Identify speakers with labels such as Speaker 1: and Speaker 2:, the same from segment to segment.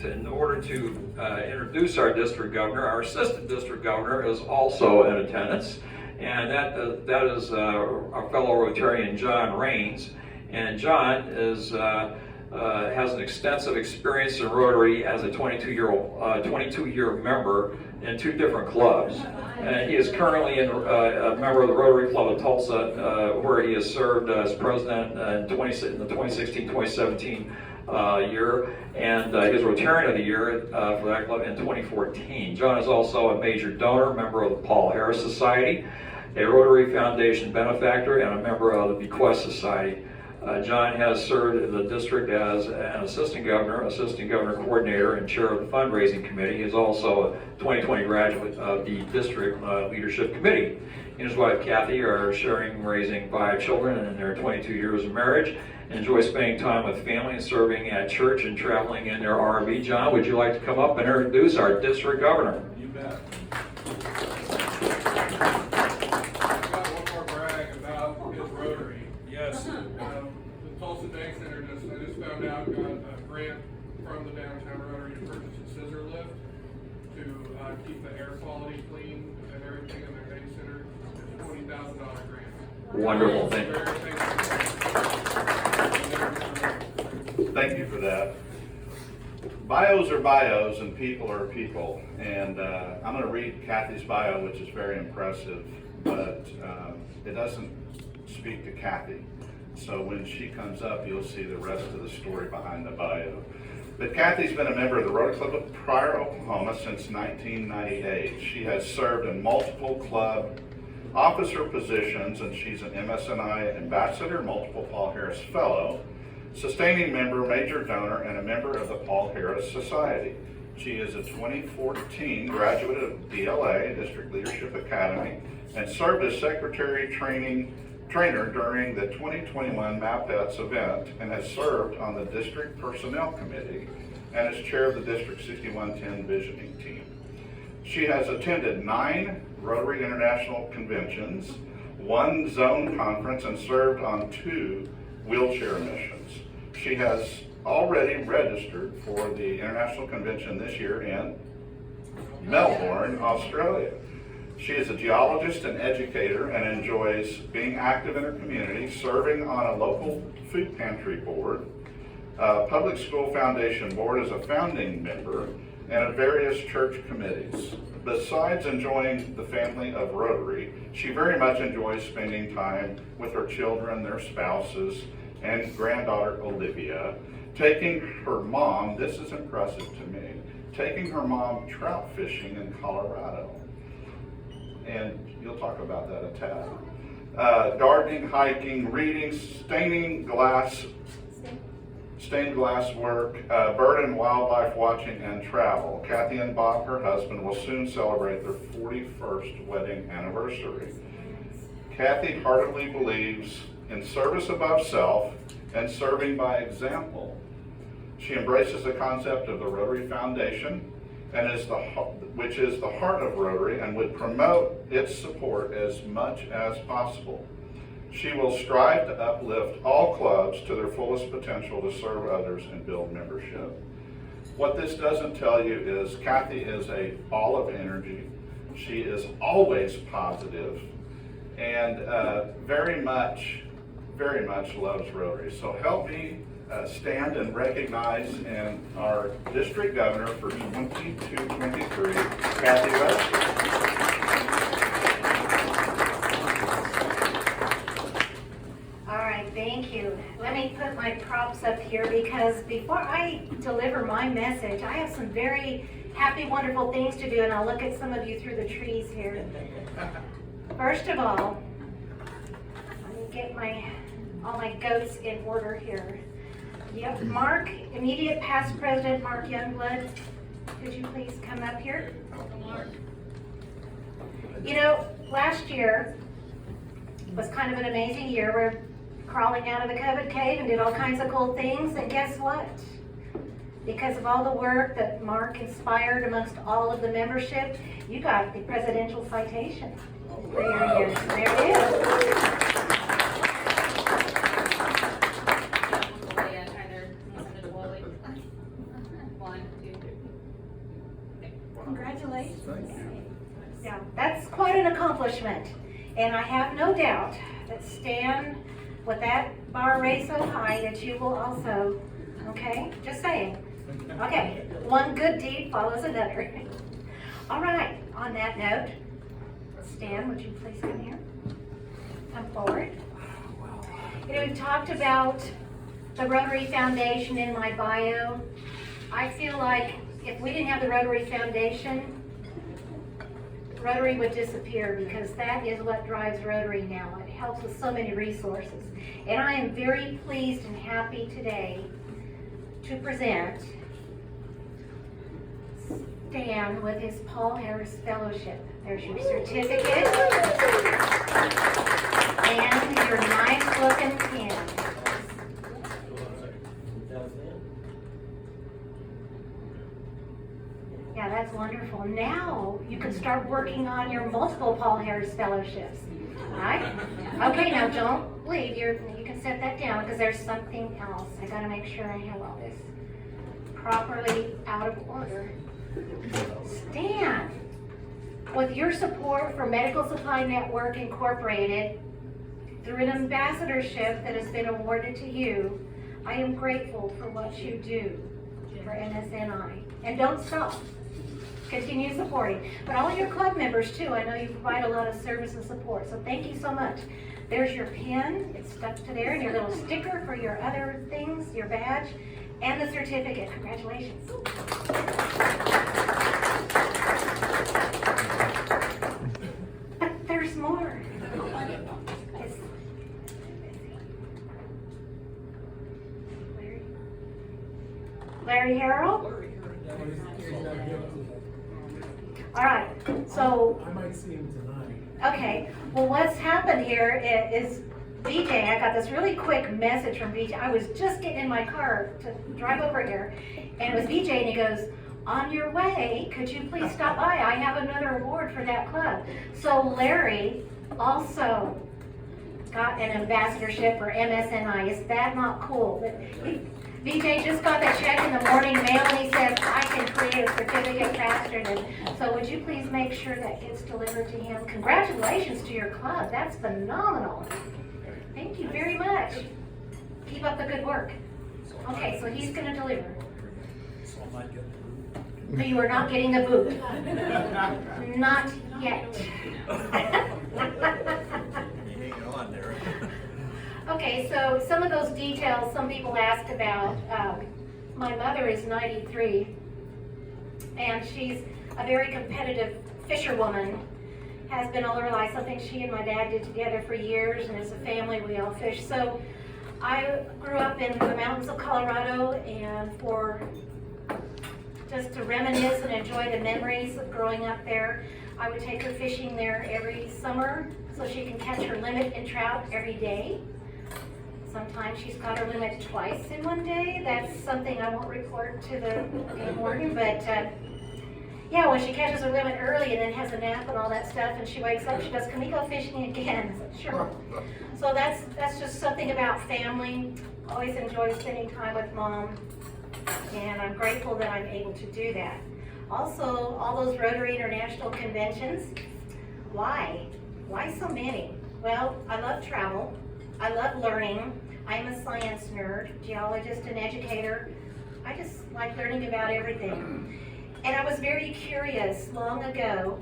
Speaker 1: in order to introduce our district governor. Our assistant district governor is also in attendance, and that is our fellow Rotarian John Raines. And John has an extensive experience in Rotary as a 22-year member in 2 different clubs. And he is currently a member of the Rotary Club of Tulsa, where he has served as president in the 2016-2017 year, and he was Rotarian of the Year for that club in 2014. John is also a major donor, member of the Paul Harris Society, a Rotary Foundation benefactor, and a member of the Bequest Society. John has served in the district as an assistant governor coordinator, and chair of the fundraising committee. He is also a 2020 graduate of the district leadership committee. He and his wife Cathy are sharing raising 5 children in their 22 years of marriage. Enjoy spending time with family and serving at church and traveling in their RV. John, would you like to come up and introduce our district governor?
Speaker 2: You bet. I've got one more brag about his Rotary. Yes, the Tulsa Bank Center I just found out got a grant from the downtown Rotary to purchase a scissor lift to keep the air quality clean and everything in their day center. It's a $20,000 grant.
Speaker 1: Wonderful, thank you.
Speaker 3: Thank you for that. Bios are bios and people are people. And I'm going to read Cathy's bio, which is very impressive, but it doesn't speak to Cathy. So when she comes up, you'll see the rest of the story behind the bio. But Cathy's been a member of the Rotary Club of Pryor, Oklahoma since 1998. She has served in multiple club officer positions, and she's an MSNI ambassador, multiple Paul Harris fellow, sustaining member, major donor, and a member of the Paul Harris Society. She is a 2014 graduate of DLA, District Leadership Academy, and served as secretary trainer during the 2021 MAPETS event, and has served on the district personnel committee and is chair of the District 6110 visioning team. She has attended 9 Rotary International conventions, 1 zone conference, and served on 2 wheelchair missions. She has already registered for the International Convention this year in Melbourne, Australia. She is a geologist and educator and enjoys being active in her community, serving on a local food pantry board, public school foundation board as a founding member, and at various church committees. Besides enjoying the family of Rotary, she very much enjoys spending time with her children, their spouses, and granddaughter Olivia, taking her mom, this is impressive to me, taking her mom trout fishing in Colorado. And you'll talk about that a tad. Gardening, hiking, reading, stained glass work, bird and wildlife watching, and travel. Cathy and Bob, her husband, will soon celebrate their 41st wedding anniversary. Cathy heartily believes in service above self and serving by example. She embraces the concept of the Rotary Foundation, and which is the heart of Rotary, and would promote its support as much as possible. She will strive to uplift all clubs to their fullest potential to serve others and build membership. What this doesn't tell you is Cathy is a ball of energy. She is always positive and very much loves Rotary. So help me stand and recognize our district governor for 22-23, Cathy Wester.
Speaker 4: Thank you. Let me put my props up here, because before I deliver my message, I have some very happy, wonderful things to do, and I'll look at some of you through the trees here. First of all, let me get all my goats in order here. Yep, Mark, immediate past president Mark Youngblood, could you please come up here? You know, last year was kind of an amazing year. We're crawling out of the COVID cave and did all kinds of cool things, and guess what? Because of all the work that Mark inspired amongst all of the membership, you got the presidential citation. There it is.
Speaker 5: One, two,
Speaker 4: Congratulations.
Speaker 5: Thank you.
Speaker 4: Yeah, that's quite an accomplishment. And I have no doubt that Stan, with that bar raised so high, that you will also, okay? Just saying. Okay, one good deed follows another. All right, on that note, Stan, would you please come here? Come forward. You know, we've talked about the Rotary Foundation in my bio. I feel like if we didn't have the Rotary Foundation, Rotary would disappear, because that is what drives Rotary now. It helps with so many resources. And I am very pleased and happy today to present Stan with his Paul Harris Fellowship. There's your certificate and your nice looking pen. Yeah, that's wonderful. Now you can start working on your multiple Paul Harris Fellowships. All right? Okay, now don't leave. You can set that down, because there's something else. I gotta make sure I have all this properly out of order. Stan, with your support for Medical Supply Network Incorporated, through an ambassadorship that has been awarded to you, I am grateful for what you do for MSNI. And don't stop. Continue supporting. But all your club members too, I know you provide a lot of service and support, so thank you so much. There's your pin, it's stuck to there, and your little sticker for your other things, your badge, and the certificate. Congratulations. But there's more. It's Larry Harrell? All right, so,
Speaker 5: I might see him tonight.
Speaker 4: okay, well, what's happened here is BJ, I got this really quick message from BJ. I was just getting in my car to drive over here, and it was BJ, and he goes, on your way, could you please stop by? I have another award for that club. So Larry also got an ambassadorship for MSNI. Is that not cool? BJ just got the check in the morning mail, and he says, I can create a certificate faster than, so would you please make sure that gets delivered to him? Congratulations to your club, that's phenomenal. Thank you very much. Keep up the good work. Okay, so he's gonna deliver. No, you are not getting the boot. Not yet. Okay, so some of those details some people asked about. My mother is 93, and she's a very competitive fisherwoman. Has been all her life, something she and my dad did together for years, and as a family we all fish. So I grew up in the mountains of Colorado, and just to reminisce and enjoy the memories of growing up there, I would take her fishing there every summer so she can catch her limit in trout every day. Sometimes she's caught her limit twice in one day. That's something I won't report to the game warden, but yeah, when she catches her limit early and then has a nap and all that stuff, and she wakes up, she goes, can we go fishing again? I said, sure. So that's just something about family. Always enjoy spending time with Mom, and I'm grateful that I'm able to do that. Also, all those Rotary International conventions. Why? Why so many? Well, I love travel. I love learning. I'm a science nerd, geologist and educator. I just like learning about everything. And I was very curious long ago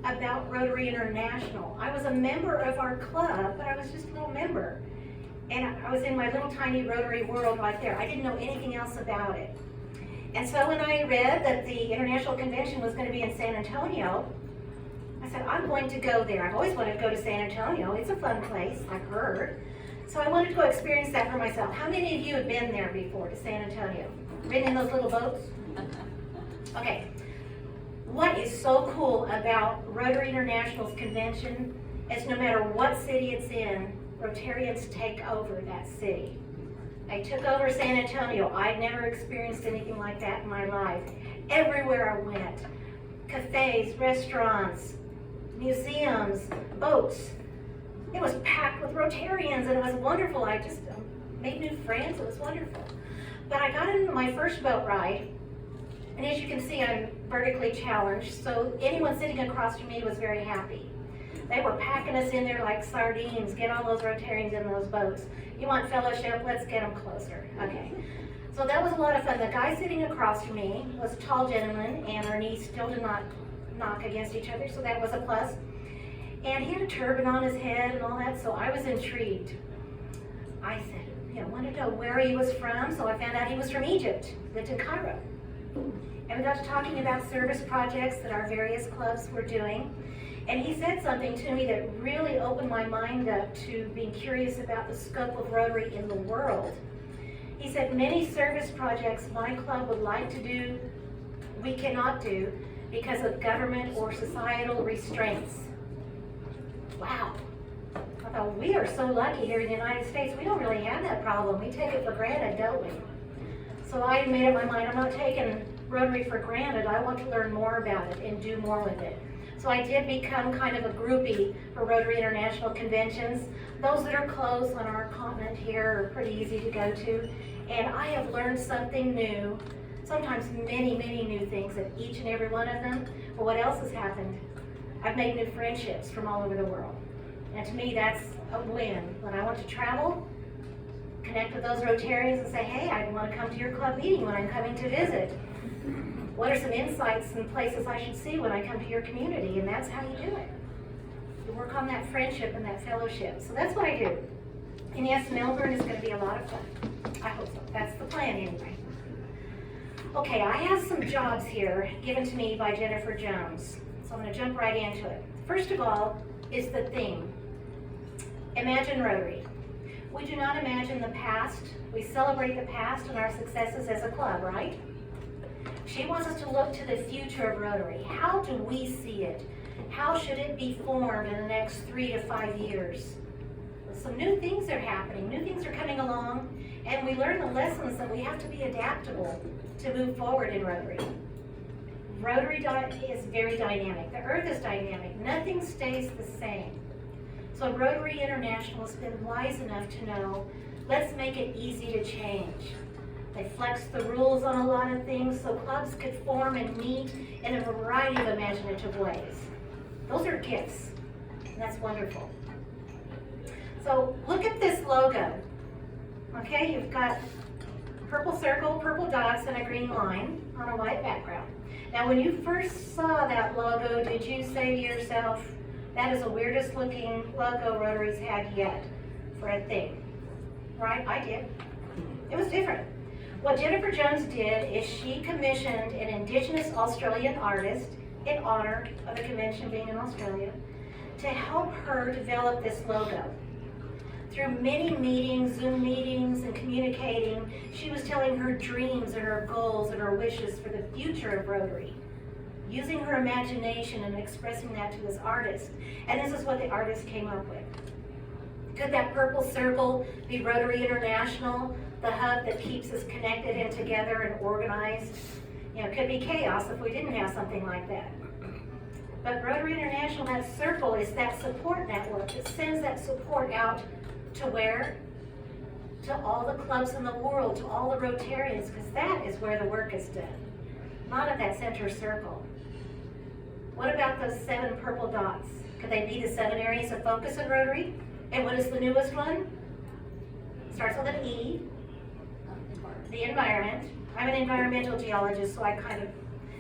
Speaker 4: about Rotary International. I was a member of our club, but I was just a little member. And I was in my little tiny Rotary world right there. I didn't know anything else about it. And so when I read that the International Convention was going to be in San Antonio, I said, I'm going to go there. I've always wanted to go to San Antonio. It's a fun place, I've heard. So I wanted to go experience that for myself. How many of you have been there before, to San Antonio? Been in those little boats? Okay. What is so cool about Rotary International's convention is no matter what city it's in, Rotarians take over that city. I took over San Antonio. I'd never experienced anything like that in my life. Everywhere I went, cafes, restaurants, museums, boats. It was packed with Rotarians, and it was wonderful. I just made new friends. It was wonderful. But I got into my first boat ride, And as you can see, I'm vertically challenged, so anyone sitting across from me was very happy. They were packing us in there like sardines. Get all those Rotarians in those boats. You want fellowship? Let's get them closer. Okay. So that was a lot of fun. The guy sitting across from me was a tall gentleman, and our knees still did not knock against each other, so that was a plus. And he had a turban on his head and all that, so I was intrigued. I said, wanted to know where he was from, so I found out he was from Egypt, lived in Cairo. And we got to talking about service projects that our various clubs were doing. And he said something to me that really opened my mind up to being curious about the scope of Rotary in the world. He said, many service projects my club would like to do, we cannot do because of government or societal restraints. Wow. I thought, we are so lucky here in the United States. We don't really have that problem. We take it for granted, don't we? So I made up my mind, I'm not taking Rotary for granted. I want to learn more about it and do more with it. So I did become kind of a groupie for Rotary International conventions. Those that are close on our continent here are pretty easy to go to. And I have learned something new, sometimes many, many new things at each and every one of them. But what else has happened? I've made new friendships from all over the world. And to me, that's a win. When I want to travel, connect with those Rotarians and say, hey, I want to come to your club meeting when I'm coming to visit. What are some insights and places I should see when I come to your community? And that's how you do it. You work on that friendship and that fellowship. So that's what I do. And yes, Melbourne is going to be a lot of fun. I hope so. That's the plan anyway. Okay, I have some jobs here given to me by Jennifer Jones. So I'm going to jump right into it. First of all is the theme. Imagine Rotary. We do not imagine the past. We celebrate the past and our successes as a club, right? She wants us to look to the future of Rotary. How do we see it? How should it be formed in the next 3 to 5 years? Some new things are happening, new things are coming along, and we learn the lessons that we have to be adaptable to move forward in Rotary. Rotary is very dynamic. The earth is dynamic. Nothing stays the same. So Rotary International has been wise enough to know, let's make it easy to change. They flexed the rules on a lot of things so clubs could form and meet in a variety of imaginative ways. Those are gifts, and that's wonderful. So look at this logo. Okay, you've got a purple circle, purple dots, and a green line on a white background. Now when you first saw that logo, did you say to yourself, that is the weirdest looking logo Rotary's had yet for a thing? Right, I did. It was different. What Jennifer Jones did is she commissioned an Indigenous Australian artist in honor of the convention being in Australia to help her develop this logo. Through many meetings, Zoom meetings, and communicating, she was telling her dreams and her goals and her wishes for the future of Rotary, using her imagination and expressing that to this artist. And this is what the artist came up with. Could that purple circle be Rotary International, the hub that keeps us connected and together and organized? It could be chaos if we didn't have something like that. But Rotary International, that circle, is that support network. It sends that support out to where? To all the clubs in the world, to all the Rotarians, because that is where the work is done, not at that center circle. What about those 7 purple dots? Could they be the 7 areas of focus in Rotary? And what is the newest one? Starts with an E. The environment. I'm an environmental geologist, so I kind of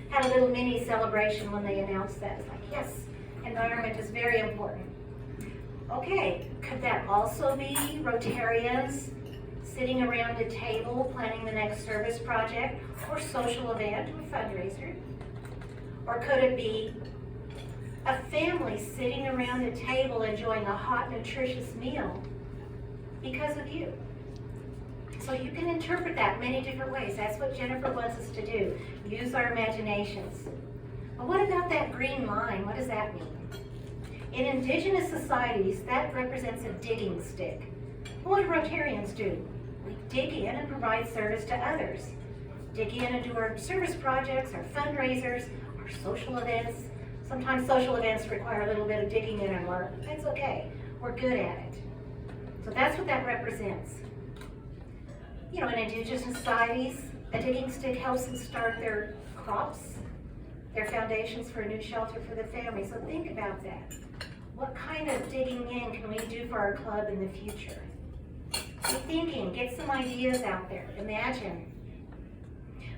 Speaker 4: had a little mini celebration when they announced that. It's like, yes, environment is very important. Okay, could that also be Rotarians sitting around a table planning the next service project or social event or fundraiser? Or could it be a family sitting around a table enjoying a hot, nutritious meal because of you? So you can interpret that many different ways. That's what Jennifer wants us to do. Use our imaginations. But what about that green line? What does that mean? In Indigenous societies, that represents a digging stick. What do Rotarians do? We dig in and provide service to others. Dig in and do our service projects, our fundraisers, our social events. Sometimes social events require a little bit of digging in and work. That's okay. We're good at it. So that's what that represents. In Indigenous societies, A digging stick helps them start their crops, their foundations for a new shelter for the family. So think about that. What kind of digging in can we do for our club in the future? Keep thinking, get some ideas out there, imagine.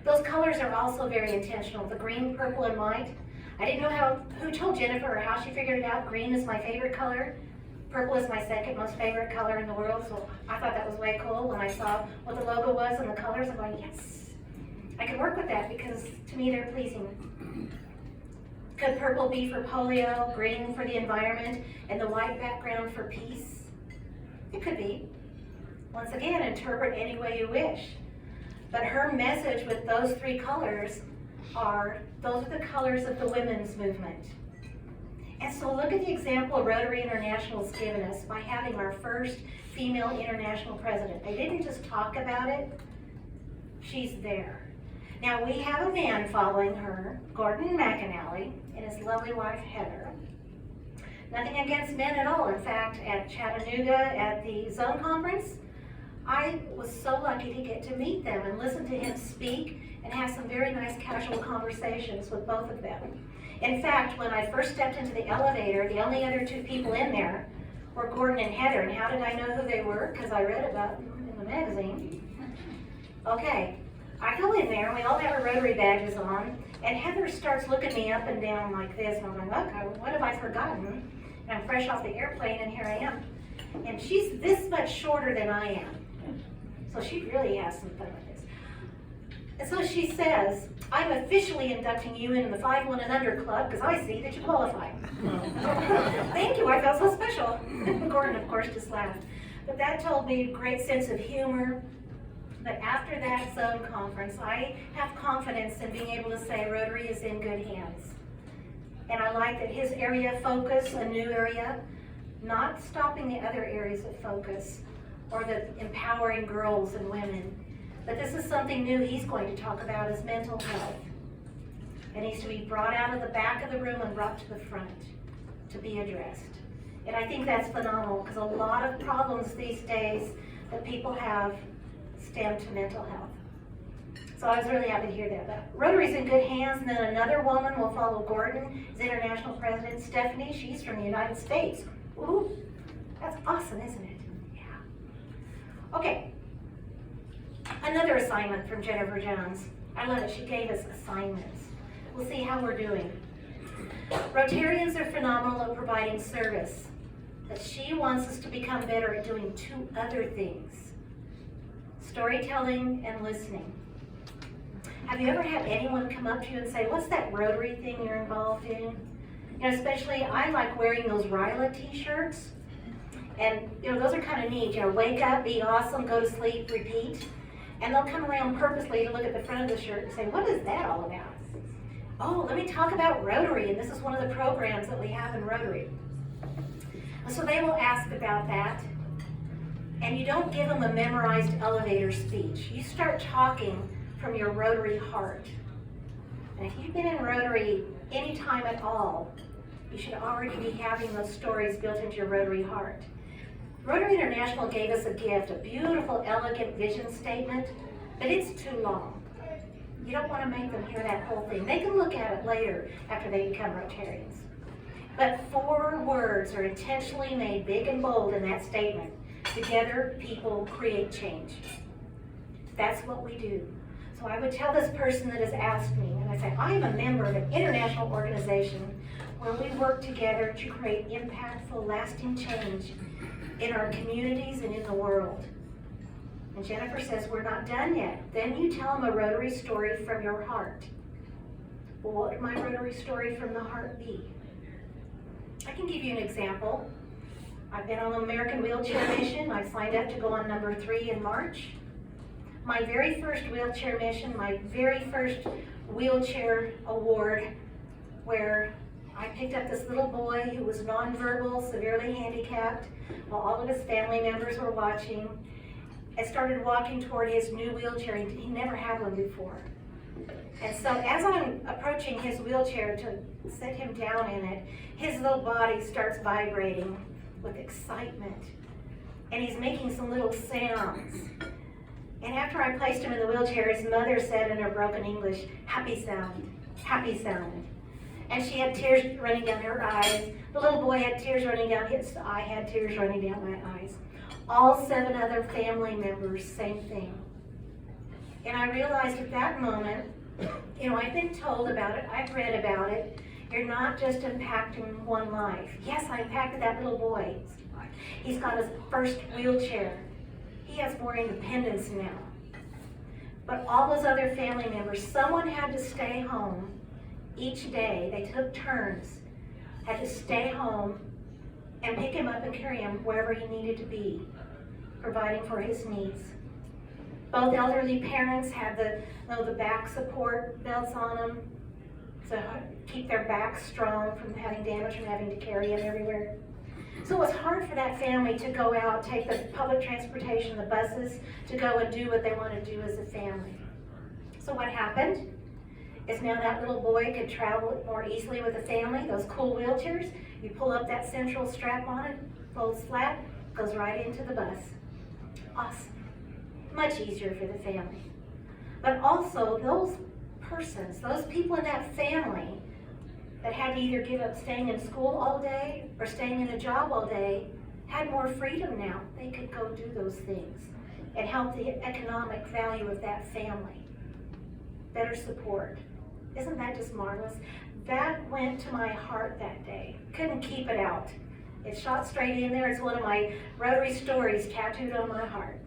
Speaker 4: Those colors are also very intentional, the green, purple, and white. I didn't know who told Jennifer or how she figured it out. Green is my favorite color. Purple is my second most favorite color in the world, so I thought that was way cool. When I saw what the logo was and the colors, I'm going, yes. I can work with that because to me they're pleasing. Could purple be for polio, green for the environment, and the white background for peace? It could be. Once again, interpret any way you wish. But her message with those three colors those are the colors of the women's movement. And so look at the example Rotary International has given us by having our first female international president. They didn't just talk about it, she's there. Now we have a man following her, Gordon McAnally, and his lovely wife Heather. Nothing against men at all. In fact, at Chattanooga at the Zone Conference, I was so lucky to get to meet them and listen to him speak and have some very nice casual conversations with both of them. In fact, when I first stepped into the elevator, the only other two people in there were Gordon and Heather. And how did I know who they were? Because I read about them in the magazine. Okay, I go in there, and we all have our Rotary badges on, and Heather starts looking me up and down like this, and I'm like, okay, what have I forgotten? And I'm fresh off the airplane, and here I am. And she's this much shorter than I am. So she really has some fun with this. And so she says, I'm officially inducting you into the 5-1 and under club because I see that you qualify. Thank you, I felt so special. Gordon, of course, just laughed. But that told me a great sense of humor. But after that Zone Conference, I have confidence in being able to say Rotary is in good hands. And I like that his area of focus, a new area, not stopping the other areas of focus, or the empowering girls and women. But this is something new he's going to talk about is mental health. It needs to be brought out of the back of the room and brought to the front to be addressed. And I think that's phenomenal because a lot of problems these days that people have stem to mental health. So I was really happy to hear that. But Rotary's in good hands, and then another woman will follow Gordon as international president. Stephanie, she's from the United States. Ooh, that's awesome, isn't it? Yeah. Okay. Another assignment from Jennifer Jones. I love it. She gave us assignments. We'll see how we're doing. Rotarians are phenomenal at providing service, but she wants us to become better at doing two other things: storytelling and listening. Have you ever had anyone come up to you and say, what's that Rotary thing you're involved in? You know, especially I like wearing those Ryla t-shirts. And, you know, those are kind of neat. You know, wake up, be awesome, go to sleep, repeat. And they'll come around purposely to look at the front of the shirt and say, what is that all about? Oh, let me talk about Rotary, and this is one of the programs that we have in Rotary. And so they will ask about that, and you don't give them a memorized elevator speech. You start talking from your Rotary heart. And if you've been in Rotary any time at all, you should already be having those stories built into your Rotary heart. Rotary International gave us a gift, a beautiful, elegant vision statement, but it's too long. You don't want to make them hear that whole thing. They can look at it later after they become Rotarians. But 4 words are intentionally made big and bold in that statement. Together, people create change. That's what we do. So I would tell this person that has asked me, and I say, I am a member of an international organization where we work together to create impactful, lasting change in our communities and in the world. And Jennifer says, we're not done yet. Then you tell them a Rotary story from your heart. Well, what would my Rotary story from the heart be? I can give you an example. I've been on the American Wheelchair Mission. I signed up to go on number 3 in March. My very first wheelchair mission, my very first wheelchair award, where I picked up this little boy who was nonverbal, severely handicapped, while all of his family members were watching. I started walking toward his new wheelchair. He never had one before. And so as I'm approaching his wheelchair to set him down in it, his little body starts vibrating with excitement. And he's making some little sounds. And after I placed him in the wheelchair, his mother said in her broken English, happy sound, happy sound. And she had tears running down her eyes. The little boy had tears running down his, I had tears running down my eyes. All 7 other family members, same thing. And I realized at that moment, I've been told about it, I've read about it. You're not just impacting one life. Yes, I impacted that little boy. He's got his first wheelchair. He has more independence now. But all those other family members, someone had to stay home each day. They took turns, had to stay home and pick him up and carry him wherever he needed to be, providing for his needs. Both elderly parents had the back support belts on them to keep their backs strong from having damage from having to carry him everywhere. So it was hard for that family to go out, take the public transportation, the buses, to go and do what they want to do as a family. So what happened is now that little boy could travel more easily with the family, those cool wheelchairs. You pull up that central strap on it, folds flat, goes right into the bus. Awesome. Much easier for the family. But also those persons, those people in that family that had to either give up staying in school all day or staying in a job all day, had more freedom now. They could go do those things and help the economic value of that family. Better support. Isn't that just marvelous? That went to my heart that day. Couldn't keep it out. It shot straight in there. It's one of my Rotary stories tattooed on my heart.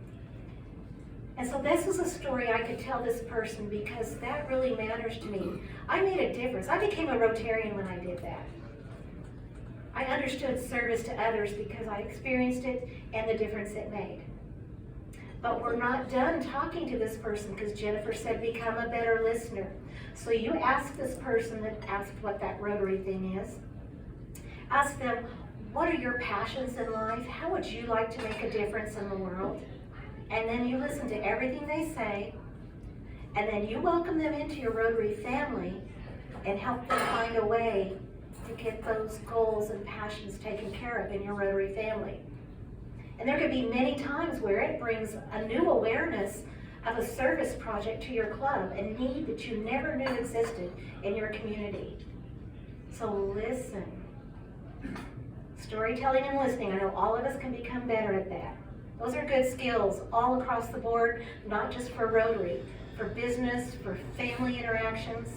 Speaker 4: And so this was a story I could tell this person because that really matters to me. I made a difference. I became a Rotarian when I did that. I understood service to others because I experienced it and the difference it made. But we're not done talking to this person because Jennifer said become a better listener. So you ask this person that asked what that Rotary thing is. Ask them, what are your passions in life? How would you like to make a difference in the world? And then you listen to everything they say, and then you welcome them into your Rotary family and help them find a way to get those goals and passions taken care of in your Rotary family. And there could be many times where it brings a new awareness of a service project to your club, a need that you never knew existed in your community. So listen. Storytelling and listening, I know all of us can become better at that. Those are good skills all across the board, not just for Rotary, for business, for family interactions.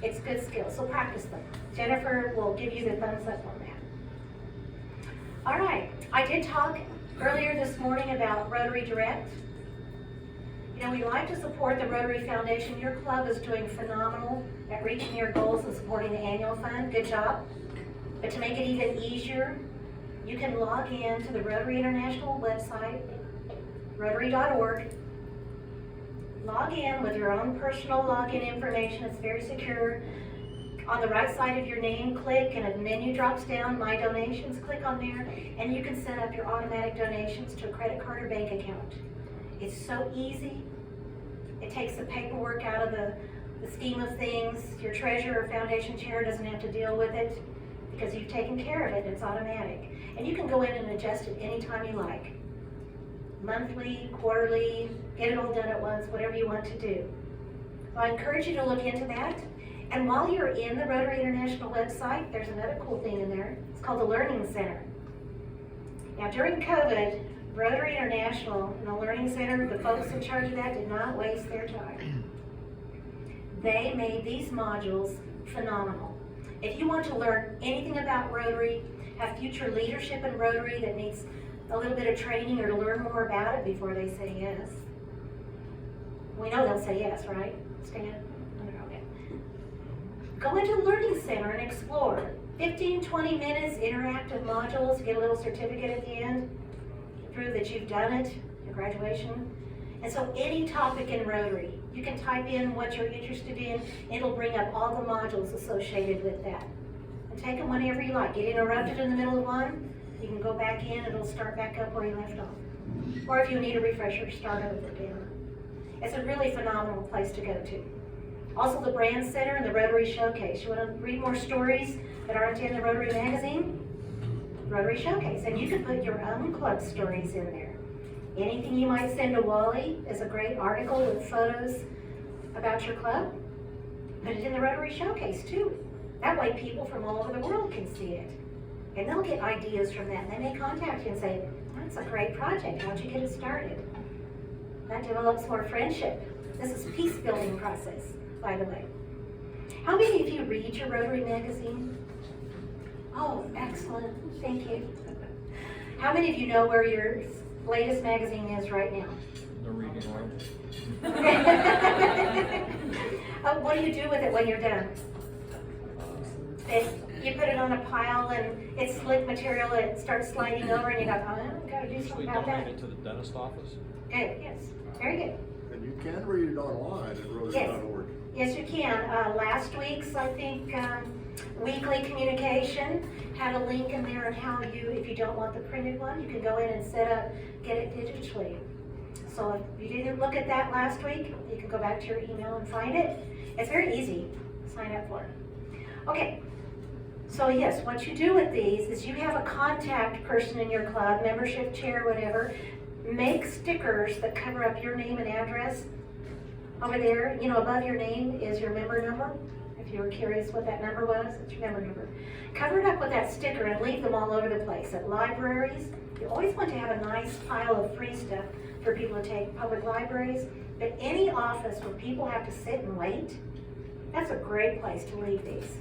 Speaker 4: It's good skills, so practice them. Jennifer will give you the thumbs up on that. All right, I did talk earlier this morning about Rotary Direct. We like to support the Rotary Foundation. Your club is doing phenomenal at reaching your goals and supporting the annual fund. Good job. But to make it even easier, you can log in to the Rotary International website, rotary.org. Log in with your own personal login information. It's very secure. On the right side of your name, click and a menu drops down, My Donations. Click on there and you can set up your automatic donations to a credit card or bank account. It's so easy. It takes the paperwork out of the scheme of things. Your treasurer or foundation chair doesn't have to deal with it because you've taken care of it. It's automatic. And you can go in and adjust it anytime you like. Monthly, quarterly, get it all done at once, whatever you want to do. So I encourage you to look into that. And while you're in the Rotary International website, there's another cool thing in there. It's called the Learning Center. Now during COVID, Rotary International and the Learning Center, the folks in charge of that did not waste their time. They made these modules phenomenal. If you want to learn anything about Rotary, have future leadership in Rotary that needs a little bit of training or to learn more about it before they say yes. We know they'll say yes, right? Stan? Okay. Go into the Learning Center and explore. 15, 20 minutes, interactive modules, get a little certificate at the end to prove that you've done it, your graduation. And so any topic in Rotary, you can type in what you're interested in, it'll bring up all the modules associated with that. And take them whenever you like. Get interrupted in the middle of one, you can go back in, it'll start back up where you left off. Or if you need a refresher, start over again. It's a really phenomenal place to go to. Also the Brand Center and the Rotary Showcase. You want to read more stories that aren't in the Rotary magazine? Rotary Showcase. And you can put your own club stories in there. Anything you might send to Wally is a great article with photos about your club. Put it in the Rotary Showcase too. That way people from all over the world can see it. And they'll get ideas from that, and they may contact you and say, that's a great project, how'd you get it started? That develops more friendship. This is peace building process, by the way. How many of you read your Rotary magazine? Oh, excellent, thank you. How many of you know where your latest magazine is right now?
Speaker 6: The reading room.
Speaker 4: What do you do with it when you're done? You put it on a pile and it's slick material, it starts sliding over and you go, oh, I've got to do
Speaker 6: Usually
Speaker 4: something about
Speaker 6: donate
Speaker 4: that.
Speaker 6: it to the dentist office.
Speaker 4: Good, yes, very good.
Speaker 7: And you can read it online at rotary.org.
Speaker 4: Yes, you can. Last week's, I think, weekly communication had a link in there on how you, if you don't want the printed one, you can go in and set up, get it digitally. So if you didn't look at that last week, you can go back to your email and find it. It's very easy to sign up for. Okay, so yes, what you do with these is you have a contact person in your club, membership chair, whatever, make stickers that cover up your name and address. Over there, you know, above your name is your member number. If you were curious what that number was, it's your member number. Cover it up with that sticker and leave them all over the place. At libraries, you always want to have a nice pile of free stuff for people to take. Public libraries, but any office where people have to sit and wait, that's a great place to leave these.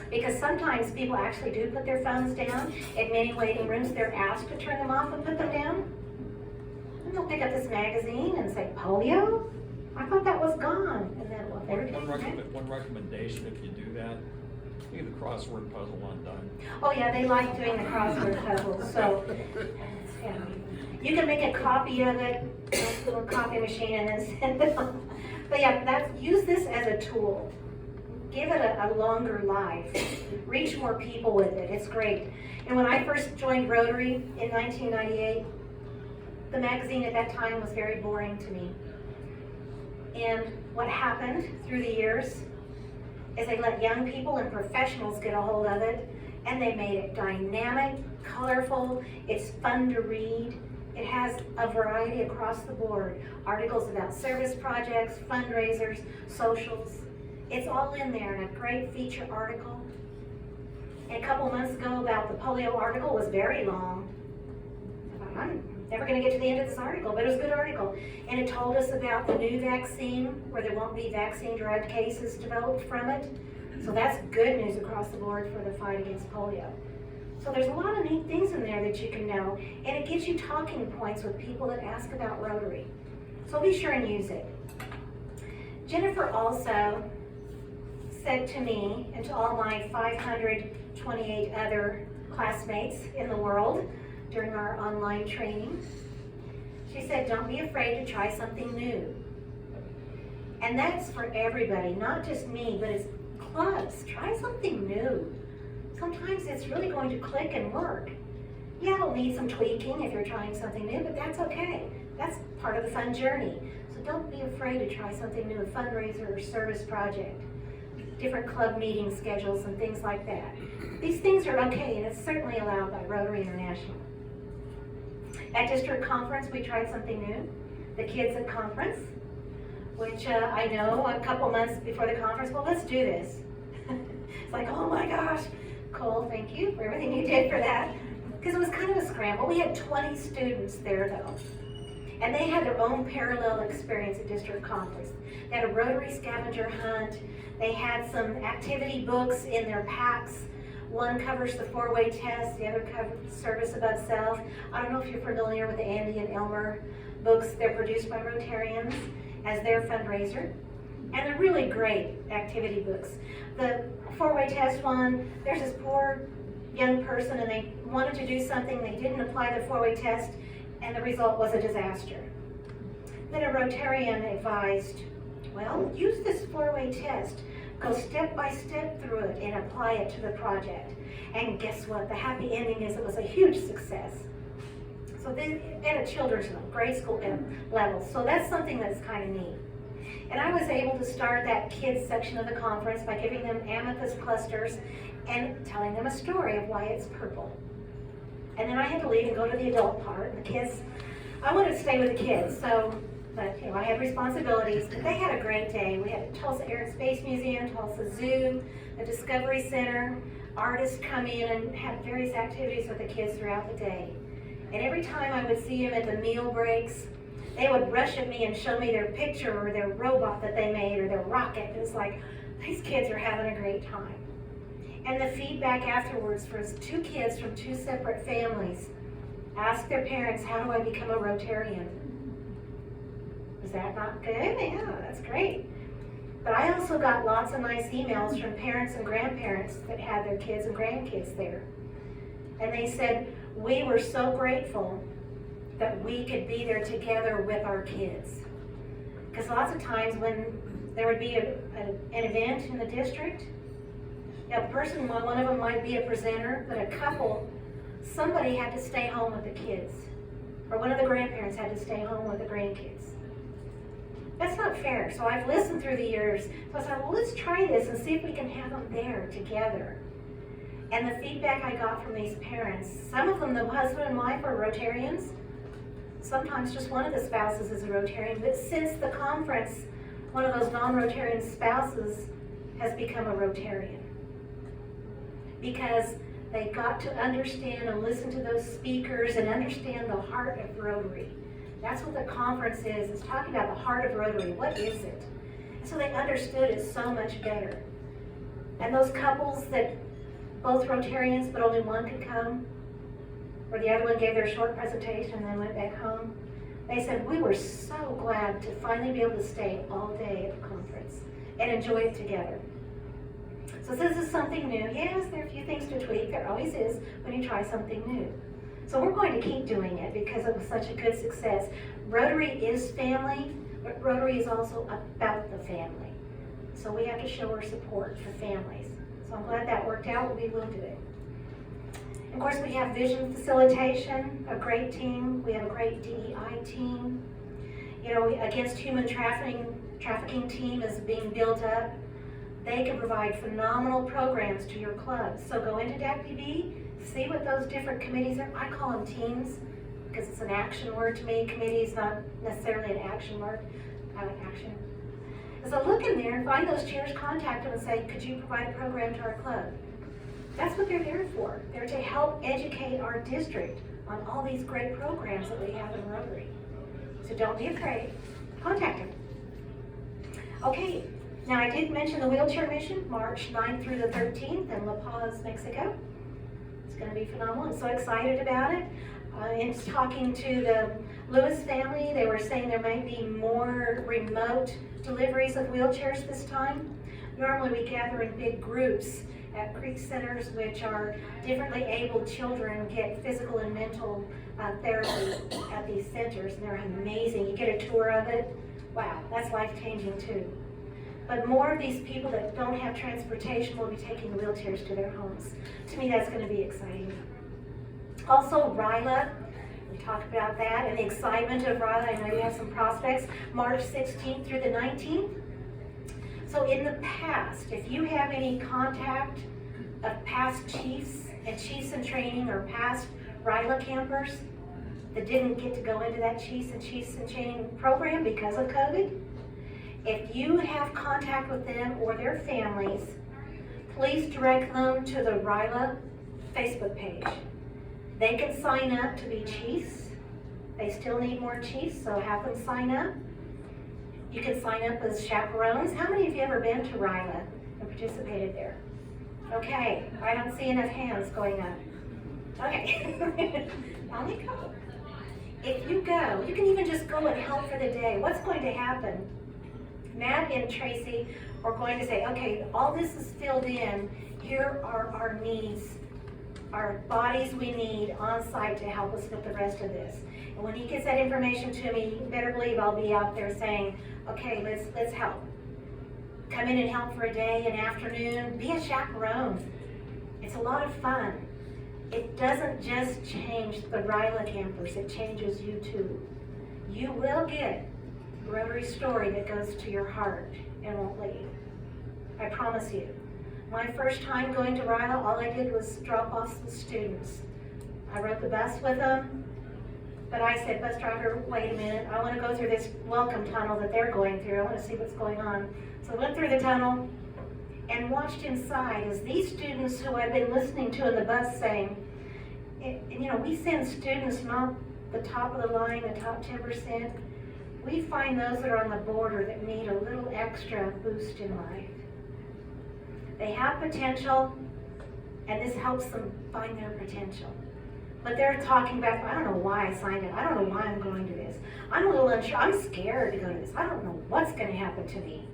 Speaker 4: Because sometimes people actually do put their phones down. In many waiting rooms, they're asked to turn them off and put them down. And they'll pick up this magazine and say, polio? I thought that was gone. And then, well, they're
Speaker 6: One recommendation, if you do that, leave the crossword puzzle undone.
Speaker 4: Oh yeah, they like doing the crossword puzzles, so, yeah. You can make a copy of it, a little copy machine, and then send it on. But yeah, use this as a tool. Give it a longer life. Reach more people with it, it's great. And when I first joined Rotary in 1998, the magazine at that time was very boring to me. And what happened through the years is they let young people and professionals get a hold of it, and they made it dynamic, colorful, it's fun to read. It has a variety across the board. Articles about service projects, fundraisers, socials. It's all in there in a great feature article. And a couple of months ago about the polio article was very long. I'm never going to get to the end of this article, but it was a good article. And it told us about the new vaccine, where there won't be vaccine-derived cases developed from it. So that's good news across the board for the fight against polio. So there's a lot of neat things in there that you can know, and it gives you talking points with people that ask about Rotary. So be sure and use it. Jennifer also said to me and to all my 528 other classmates in the world during our online training, she said, don't be afraid to try something new. And that's for everybody, not just me, but it's clubs. Try something new. Sometimes it's really going to click and work. Yeah, it'll need some tweaking if you're trying something new, but that's okay. That's part of the fun journey. So don't be afraid to try something new, a fundraiser or service project, different club meeting schedules and things like that. These things are okay, and it's certainly allowed by Rotary International. At district conference, we tried something new, the Kids at Conference, which I know a couple months before the conference, well, let's do this. It's like, oh my gosh, Cole, thank you for everything you did for that. Because it was kind of a scramble. We had 20 students there though. And they had their own parallel experience at district conference. They had a Rotary scavenger hunt. They had some activity books in their packs. One covers the 4-way test, the other covers service above self. I don't know if you're familiar with the Andy and Elmer books. They're produced by Rotarians as their fundraiser. And they're really great activity books. The 4-way test one, there's this poor young person and they wanted to do something, they didn't apply the 4-way test, and the result was a disaster. Then a Rotarian advised, well, use this 4-way test, go step by step through it and apply it to the project. And guess what? The happy ending is it was a huge success. So then at a children's grade school level, so that's something that's kind of neat. And I was able to start that kids section of the conference by giving them amethyst clusters and telling them a story of why it's purple. And then I had to leave and go to the adult part. The kids I wanted to stay with the kids, so, but, you know, I had responsibilities, but they had a great day. We had a Tulsa Air and Space Museum, Tulsa Zoo, a Discovery Center. Artists come in and have various activities with the kids throughout the day. And every time I would see them at the meal breaks, they would rush at me and show me their picture or their robot that they made or their rocket. It was like, these kids are having a great time. And the feedback afterwards was 2 kids from 2 separate families asked their parents, how do I become a Rotarian? Is that not good? Yeah, that's great. But I also got lots of nice emails from parents and grandparents that had their kids and grandkids there. And they said, we were so grateful that we could be there together with our kids. Because lots of times when there would be an event in the district, a person, one of them might be a presenter, but a couple, somebody had to stay home with the kids. Or one of the grandparents had to stay home with the grandkids. That's not fair. So I've listened through the years. So I thought, well, let's try this and see if we can have them there together. And the feedback I got from these parents, some of them, the husband and wife, are Rotarians. Sometimes just one of the spouses is a Rotarian. But since the conference, one of those non-Rotarian spouses has become a Rotarian. Because they got to understand and listen to those speakers and understand the heart of Rotary. That's what the conference is talking about the heart of Rotary. What is it? So they understood it so much better. And those couples that, both Rotarians, but only one could come, or the other one gave their short presentation and then went back home, they said, we were so glad to finally be able to stay all day at the conference and enjoy it together. So this is something new. Yes, there are a few things to tweak. There always is when you try something new. So we're going to keep doing it because it was such a good success. Rotary is family, but Rotary is also about the family. So we have to show our support for families. So I'm glad that worked out. We will do it. Of course, we have vision facilitation, a great team. We have a great DEI team. You know, against human trafficking team is being built up. They can provide phenomenal programs to your clubs. So go into DACPB, see what those different committees are. I call them teams because it's an action word to me. Committee is not necessarily an action word. I like action. So look in there and find those chairs, contact them and say, could you provide a program to our club? That's what they're there for. They're to help educate our district on all these great programs that we have in Rotary. So don't be afraid. Contact them. Okay, now I did mention the wheelchair mission, March 9th through the 13th in La Paz, Mexico. It's going to be phenomenal. I'm so excited about it. In talking to the Lewis family, they were saying there might be more remote deliveries of wheelchairs this time. Normally we gather in big groups at Creek Centers, which are differently abled children get physical and mental therapy at these centers, and they're amazing. You get a tour of it. Wow, that's life-changing too. But more of these people that don't have transportation will be taking wheelchairs to their homes. To me, that's going to be exciting. Also, RILA, we talked about that, and the excitement of RILA. I know you have some prospects. March 16th through the 19th. So in the past, if you have any contact of past chiefs in training or past RILA campers that didn't get to go into that chiefs in training program because of COVID, if you have contact with them or their families, please direct them to the RILA Facebook page. They can sign up to be chiefs. They still need more chiefs, so have them sign up. You can sign up as chaperones. How many of you ever been to RILA and participated there? Okay, I don't see enough hands going up. Okay, only a couple. If you go, you can even just go and help for the day. What's going to happen? Matt and Tracy are going to say, okay, all this is filled in. Here are our needs, our bodies we need on site to help us with the rest of this. And when he gets that information to me, you better believe I'll be out there saying, okay, let's help. Come in and help for a day, an afternoon, be a chaperone. It's a lot of fun. It doesn't just change the RILA campers, it changes you too. You will get a Rotary story that goes to your heart and won't leave. I promise you. My first time going to RILA, all I did was drop off the students. I rode the bus with them. But I said, bus driver, wait a minute, I want to go through this welcome tunnel that they're going through. I want to see what's going on. So I went through the tunnel and watched inside as these students who I've been listening to in the bus saying, and you know, we send students not the top of the line, the top 10%. We find those that are on the border that need a little extra boost in life. They have potential, and this helps them find their potential. But they're talking back, I don't know why I signed it. I don't know why I'm going to this. I'm a little unsure. I'm scared to go to this. I don't know what's going to happen to me.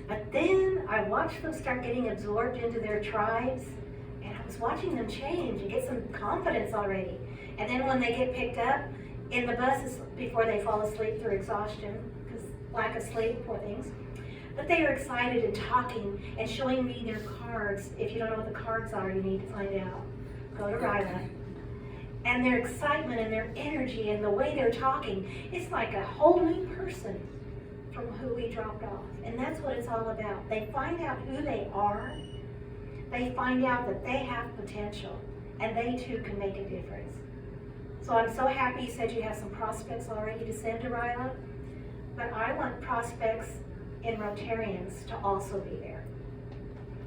Speaker 4: But then I watched them start getting absorbed into their tribes, and I was watching them change and get some confidence already. And then when they get picked up in the buses before they fall asleep through exhaustion, because lack of sleep, poor things, but they are excited and talking and showing me their cards. If you don't know what the cards are, you need to find out. Go to Ryla. And their excitement and their energy and the way they're talking, it's like a whole new person from who we dropped off. And that's what it's all about. They find out who they are. They find out that they have potential, and they too can make a difference. So I'm so happy you said you have some prospects already to send to Ryla, but I want prospects in Rotarians to also be there.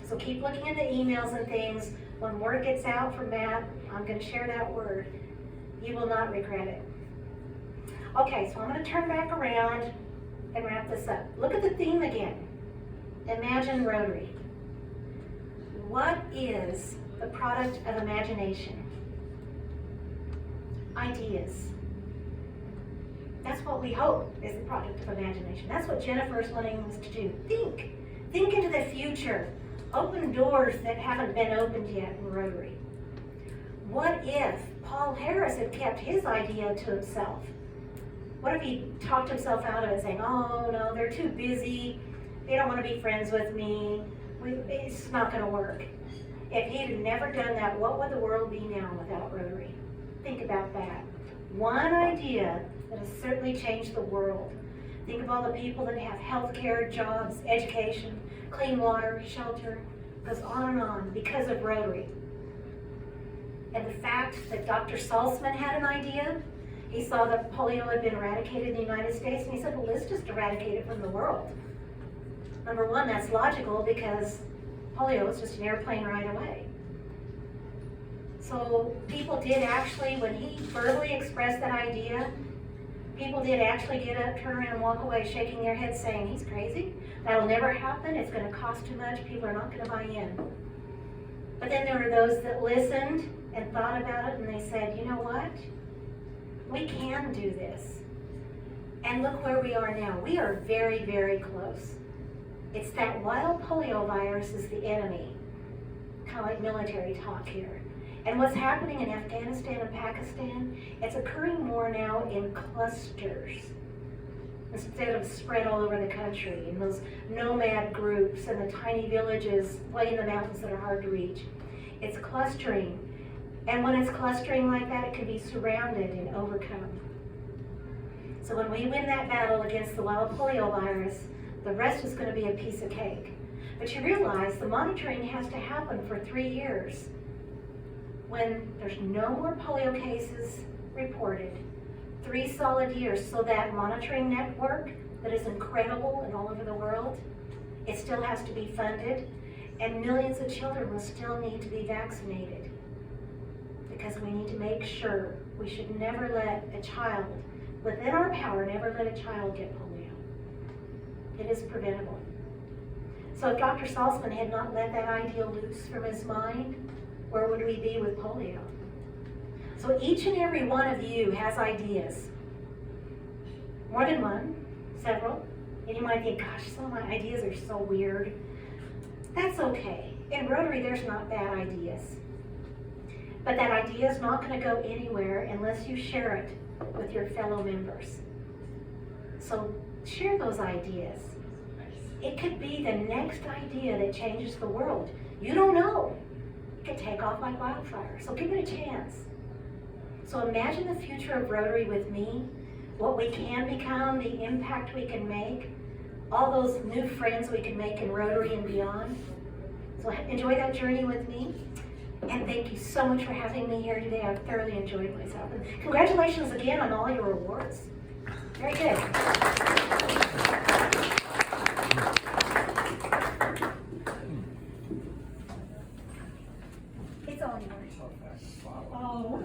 Speaker 4: So keep looking at the emails and things. When word gets out from Matt, I'm going to share that word. You will not regret it. Okay, so I'm going to turn back around and wrap this up. Look at the theme again. Imagine Rotary. What is the product of imagination? Ideas. That's what we hope is the product of imagination. That's what Jennifer's wanting us to do. Think. Think into the future. Open doors that haven't been opened yet in Rotary. What if Paul Harris had kept his idea to himself? What if he talked himself out of it saying, oh no, they're too busy, they don't want to be friends with me, it's not going to work. If he had never done that, what would the world be now without Rotary? Think about that. One idea that has certainly changed the world. Think of all the people that have health care, jobs, education, clean water, shelter, goes on and on because of Rotary. And the fact that Dr. Salzman had an idea, he saw that polio had been eradicated in the United States, and he said, well, let's just eradicate it from the world. Number one, that's logical because polio is just an airplane ride away. So people did actually, when he verbally expressed that idea, people did actually get up, turn around, and walk away shaking their heads saying, he's crazy, that'll never happen, it's going to cost too much, people are not going to buy in. But then there were those that listened and thought about it, and they said, you know what? We can do this. And look where we are now. We are very, very close. It's that wild polio virus is the enemy. Kind of like military talk here. And what's happening in Afghanistan and Pakistan, it's occurring more now in clusters instead of spread all over the country, in those nomad groups and the tiny villages way in the mountains that are hard to reach. It's clustering. And when it's clustering like that, it can be surrounded and overcome. So when we win that battle against the wild polio virus, the rest is going to be a piece of cake. But you realize the monitoring has to happen for 3 years. When there's no more polio cases reported, 3 solid years, so that monitoring network that is incredible and all over the world, it still has to be funded, and millions of children will still need to be vaccinated. Because we need to make sure we should never let a child, within our power, never let a child get polio. It is preventable. So if Dr. Salzman had not let that idea loose from his mind, where would we be with polio? So each and every one of you has ideas. More than one, several. And you might think, gosh, some of my ideas are so weird. That's okay. In Rotary, there's not bad ideas. But that idea is not going to go anywhere unless you share it with your fellow members. So share those ideas. It could be the next idea that changes the world. You don't know. It could take off like wildfire. So give it a chance. So imagine the future of Rotary with me, what we can become, the impact we can make, all those new friends we can make in Rotary and beyond. So enjoy that journey with me. And thank you so much for having me here today. I've thoroughly enjoyed myself. And congratulations again on all your awards. Very good. It's all yours. Oh.